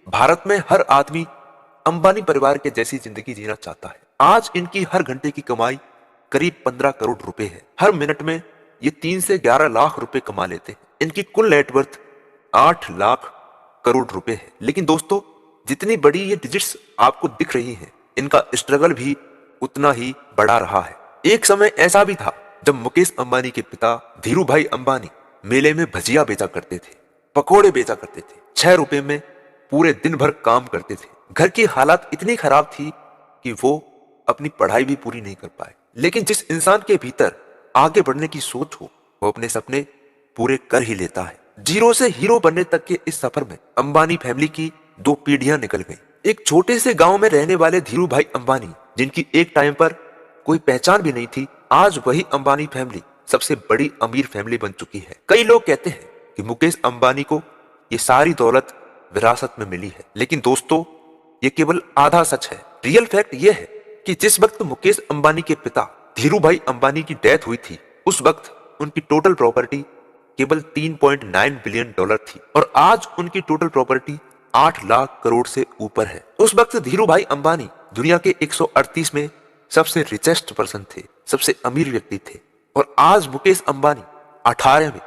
भारत में हर आदमी अंबानी परिवार के जैसी जिंदगी जीना चाहता है। आज इनकी हर घंटे की कमाई करीब 15 करोड़ रुपए है। हर मिनट में ये 3 से 11 लाख रुपए कमा लेते हैं। इनकी कुल नेटवर्थ 8 लाख करोड़ रुपए है। लेकिन दोस्तों, जितनी बड़ी ये डिजिट्स आपको दिख रही हैं, इनका स्ट्रगल भी उतना ही बड़ा रहा है। एक समय ऐसा भी था जब मुकेश अंबानी के पिता धीरू भाई अंबानी मेले में भजिया बेचा करते थे, पकोड़े बेचा करते थे। 6 रुपए में पूरे दिन भर काम करते थे। घर की हालत इतनी खराब थी कि वो अपनी पढ़ाई भी पूरी नहीं कर पाए। लेकिन जिस इंसान के भीतर आगे बढ़ने की सोच हो, वो अपने सपने पूरे कर ही लेता है। जीरो से हीरो बनने तक के इस सफर में अंबानी फैमिली की 2 पीढ़ियां निकल गई। एक छोटे से गांव में रहने वाले धीरू भाई अंबानी, जिनकी एक टाइम पर कोई पहचान भी नहीं थी, आज वही अंबानी फैमिली सबसे बड़ी अमीर फैमिली बन चुकी है। कई लोग कहते हैं कि मुकेश अंबानी को ये सारी दौलत विरासत में मिली है, लेकिन दोस्तों, ये केवल आधा सच है। रियल फैक्ट ये है कि जिस वक्त मुकेश अंबानी के पिता धीरू भाई अंबानी की डेथ हुई थी, उस वक्त उनकी टोटल प्रॉपर्टी केवल 3.9 बिलियन डॉलर थी और आज उनकी टोटल प्रॉपर्टी 8 लाख करोड़ से ऊपर है। उस वक्त धीरू भाई अंबानी दुनिया के 138 में सबसे रिचेस्ट पर्सन थे, सबसे अमीर व्यक्ति थे, और आज मुकेश अंबानी 18 में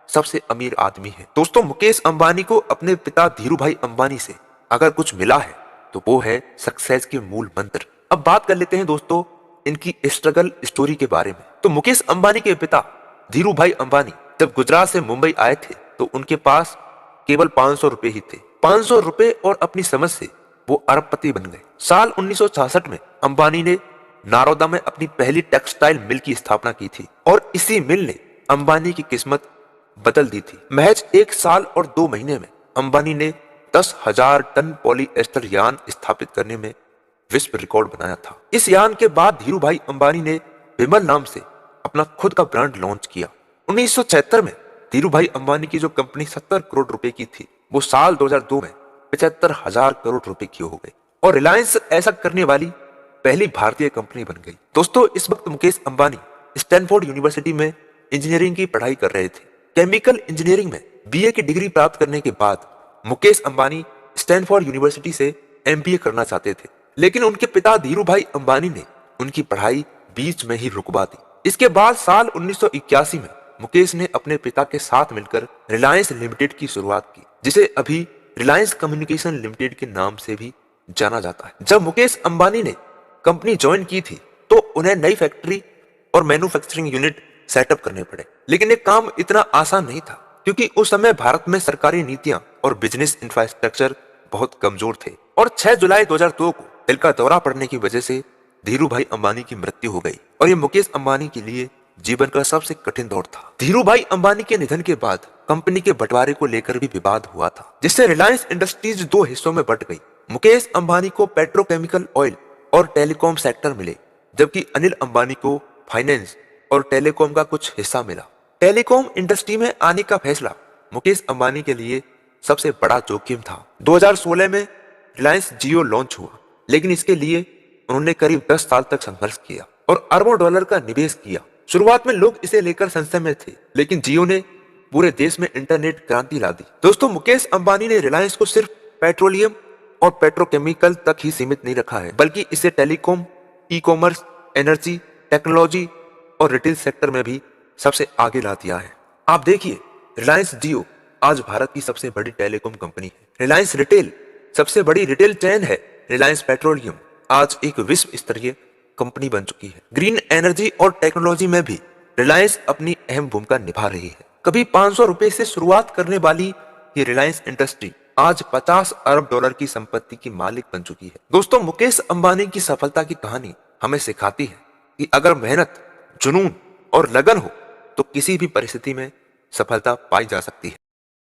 सबसे अमीर आदमी है। दोस्तों, मुकेश अंबानी को अपने पिता धीरू भाई अंबानी से अगर कुछ मिला है तो वो है सक्सेस के मूल मंत्र। अब बात कर लेते हैं दोस्तों इनकी स्ट्रगल स्टोरी के बारे में। तो मुकेश अंबानी के पिता धीरू भाई अंबानी जब गुजरात से मुंबई आए थे तो उनके पास केवल 500 रुपए ही थे। 500 रुपए और अपनी समझ से वो अरबपति बन गए। साल 1966 में अंबानी ने नारोदा में अपनी पहली टेक्सटाइल मिल की स्थापना की थी और इसी मिल ने अंबानी की किस्मत बदल दी थी। महज 1 साल और 2 महीने में अंबानी ने 10,000 टन पॉलीएस्टर यान स्थापित करने में विश्व रिकॉर्ड बनाया था। इस यान के बाद धीरू भाई अंबानी ने विमल नाम से अपना खुद का ब्रांड लॉन्च किया। 1976 में धीरू भाई अंबानी की जो कंपनी 70 करोड़ रुपए की थी, वो साल 2002 में 75,000 करोड़ रुपए की हो गई और रिलायंस ऐसा करने वाली पहली भारतीय कंपनी बन गई। दोस्तों, इस वक्त मुकेश अंबानी स्टैनफोर्ड यूनिवर्सिटी में इंजीनियरिंग की पढ़ाई कर रहे थे। केमिकल इंजीनियरिंग में बीए की डिग्री प्राप्त करने के बाद मुकेश अंबानी स्टैनफोर्ड यूनिवर्सिटी से एमबीए करना चाहते थे, लेकिन उनके पिता धीरू भाई अंबानी ने उनकी पढ़ाई बीच में ही रुकवा दी। इसके बाद साल 1981 में मुकेश ने अपने पिता के साथ मिलकर रिलायंस लिमिटेड की शुरुआत की, जिसे अभी रिलायंस कम्युनिकेशन लिमिटेड के नाम से भी जाना जाता है। जब मुकेश अंबानी ने कंपनी ज्वाइन की थी तो उन्हें नई फैक्ट्री और मैन्युफैक्चरिंग यूनिट सेटअप करने पड़े, लेकिन ये काम इतना आसान नहीं था क्योंकि उस समय भारत में सरकारी नीतियां और बिजनेस इंफ्रास्ट्रक्चर बहुत कमजोर थे। और 6 जुलाई 2002 को दिल का दौरा पड़ने की वजह से धीरू भाई अंबानी की मृत्यु हो गई और ये मुकेश अंबानी के लिए जीवन का सबसे कठिन दौर था। धीरू भाई अंबानी के निधन के बाद कंपनी के बंटवारे को लेकर भी विवाद हुआ था, जिससे रिलायंस इंडस्ट्रीज 2 हिस्सों में बंट गई। मुकेश अंबानी को पेट्रोकेमिकल, ऑयल और टेलीकॉम सेक्टर मिले, जबकि अनिल अंबानी को फाइनेंस और टेलीकॉम का कुछ हिस्सा मिला। टेलीकॉम इंडस्ट्री में आने का फैसला मुकेश अंबानी के लिए सबसे बड़ा जोखिम था। 2016 में रिलायंस जियो लॉन्च हुआ, लेकिन इसके लिए उन्होंने करीब 10 साल तक संघर्ष किया और अरबों डॉलर का निवेश किया। शुरुआत में लोग इसे लेकर संशय में थे, लेकिन जियो ने पूरे देश में इंटरनेट क्रांति ला दी। दोस्तों, मुकेश अंबानी ने रिलायंस को सिर्फ पेट्रोलियम और पेट्रोकेमिकल तक ही सीमित नहीं रखा है, बल्कि इसे telecom, e commerce, energy, technology और रिटेल सेक्टर में भी सबसे आगे ला दिया है। आप देखिए, रिलायंस जियो आज भारत की सबसे बड़ी टेलीकॉम कंपनी है। रिलायंस रिटेल सबसे बड़ी रिटेल चेन है। रिलायंस पेट्रोलियम आज एक विश्व स्तरीय कंपनी बन चुकी है। ग्रीन एनर्जी और टेक्नोलॉजी में भी रिलायंस अपनी अहम भूमिका निभा रही है। कभी 500 रुपए से शुरुआत करने वाली ये रिलायंस इंडस्ट्री आज 50 अरब डॉलर की संपत्ति की मालिक बन चुकी है। दोस्तों, मुकेश अंबानी की सफलता की कहानी हमें सिखाती है कि अगर मेहनत, जुनून और लगन हो तो किसी भी परिस्थिति में सफलता पाई जा सकती है।